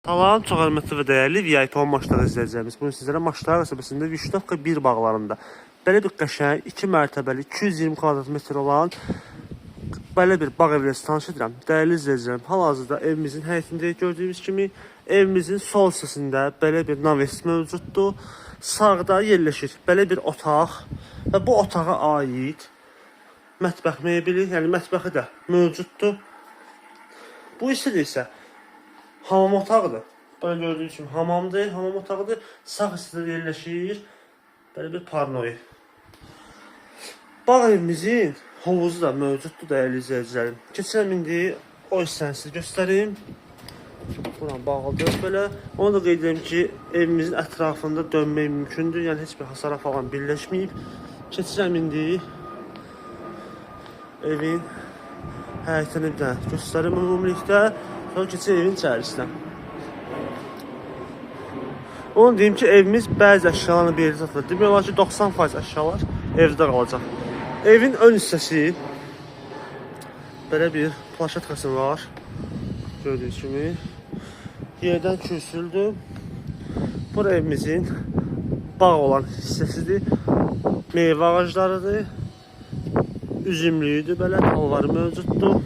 Salam, çox hörmətli və dəyərli VIP maçları izləyəcəyimiz. Bugün sizlərə maçlar qəsəbəsində Vişnovka 1 bağlarında belə bir qəşəng 2 mərtəbəli 220 kvadrat metr olan belə bir bağ evlə tanış edirəm. Dəyərli izləyəcəyim, hal-hazırda evimizin həyətində gördüyünüz kimi evimizin sol hissəsində belə bir naves mövcuddur. Sağda yerləşir belə bir otaq və bu otağa aid mətbəx mebeli, yəni mətbəxi də mövcuddur. Bu isə hamam otağıdır. Böyle gördüğünüz gibi hamamdır, hamam otağıdır. Sağ hissədə yerləşir belə bir parnoy. Bağ evimizin hovuzu da mövcuddur dəyərli izləyicilərim. Keçirəm indi o hissəni sizə göstərim. Buna bağlıdır belə. Onu da qeyd edim ki, evimizin ətrafında dönmək mümkündür. Yəni heç bir hasara falan birləşməyib. Keçirəm indi evin həyətini bir də göstərim ümumilikdə. Sonra keçir evin içərisinə. Onu deyim ki, evimiz bəzi əşyalarını bir yerdə satılır. Demək olar ki, 90% əşyalar evdə qalacaq. Evin ön hissəsi belə bir plaşetkası var. Gördüyünüz kimi. Yerdən kürsüldür. Bura evimizin bağ olan hissəsidir. Meyvə ağaclarıdır. Üzümlüydür, belə talvarı mövcuddur.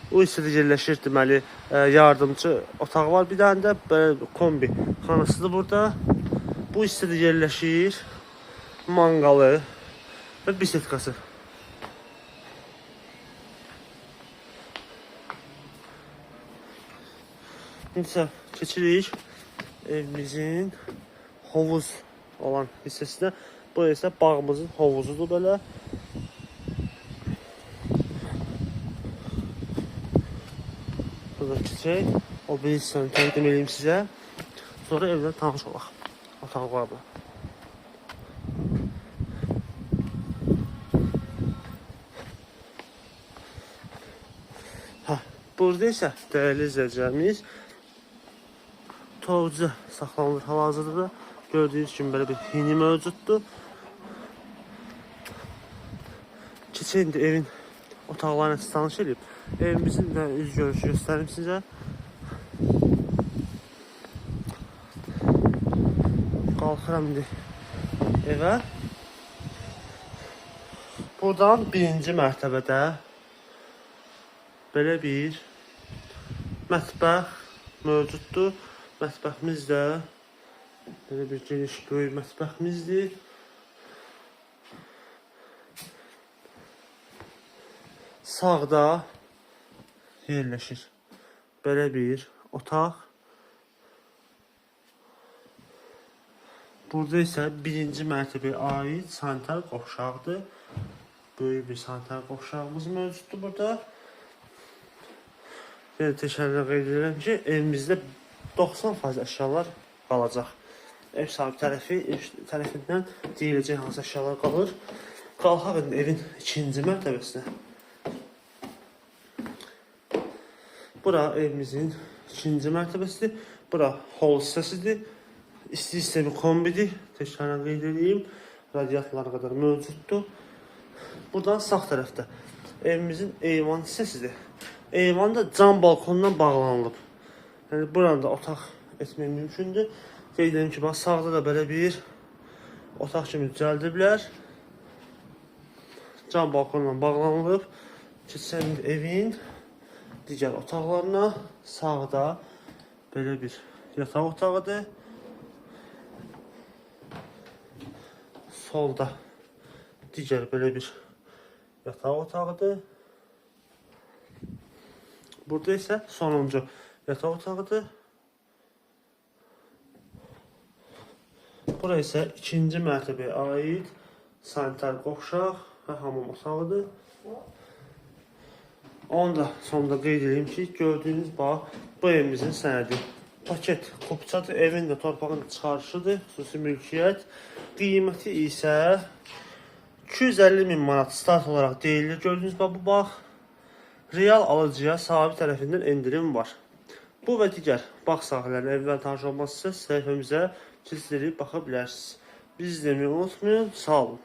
O hissədə yerləşir deməli yardımcı otaq var. Bir dənə də belə kombi xanasıdır burada. Bu hissədə yerləşir manqalı və bisetkası. İndi keçirik evimizin hovuz olan hissəsinə. Bu isə bağımızın hovuzudur belə. Burada keçək. O bir hissəni təqdim edeyim sizə. Sonra evdən tanış olaq. Otaqlarla. Burada isə dəyərli izləyicilərimiz tovucu saxlanılır hal-hazırda. Gördüyünüz kimi belə bir hini mövcuddur. Keçək indi evin otaqlarına tanış edib. Evimizin də üz görüşü göstərim sizə. Qalxıram indi evə. Buradan birinci mərtəbədə belə bir mətbəx mövcuddur. Mətbəximiz də belə bir geniş böyük mətbəximizdir. Sağda yerləşir belə bir otaq. Burada isə birinci mərtəbəyə aid sanitar qovşaqdır. Böyük bir sanitar qovşağımız mövcuddur burada. Yəni təşəkkür edirəm ki, evimizdə 90% əşyalar qalacaq. Ev sahibi tərəfindən deyiləcək hansı əşyalar qalır. Qalxaq evin ikinci mərtəbəsinə. Bura evimizin ikinci mərtəbəsidir. Bura hol hissəsidir. İsti sistemi kombidir. Təşəkkür qeyd edeyim. Radiatorlar qədər mövcuddur. Buradan sağ tərəfdə evimizin eyvan hissəsidir. Eyvan da cam balkondan bağlanılıb. Yəni buranı da otaq etmək mümkündür. Qeyd edim ki, sağda da belə bir otaq kimi düzəldiblər. Cam balkondan bağlanılıb. Keçsəm evin digər otaqlarına. Sağda belə bir yataq otağıdır. Solda digər belə bir yataq otağıdır. Burada isə sonuncu yataq otağıdır. Bura isə ikinci mərtəbəyə aid sanitar qovşaq və hamam otağıdır. Onu da sonunda qeyd edeyim ki, gördüyünüz bu evimizin sənədi. Paket kopçadır, evin də torpağın çıxarışıdır, xüsusi mülkiyyət. Qiyməti isə 250.000 manat start olaraq deyilir. Gördüyünüz bu bağ real alıcıya sahibi tərəfindən endirim var. Bu və digər bağ sahələrinin evdən tanış olması isə səhifəmizə kilitlərə baxa bilərsiniz. Bizi izləməyi unutmayın. Sağ olun.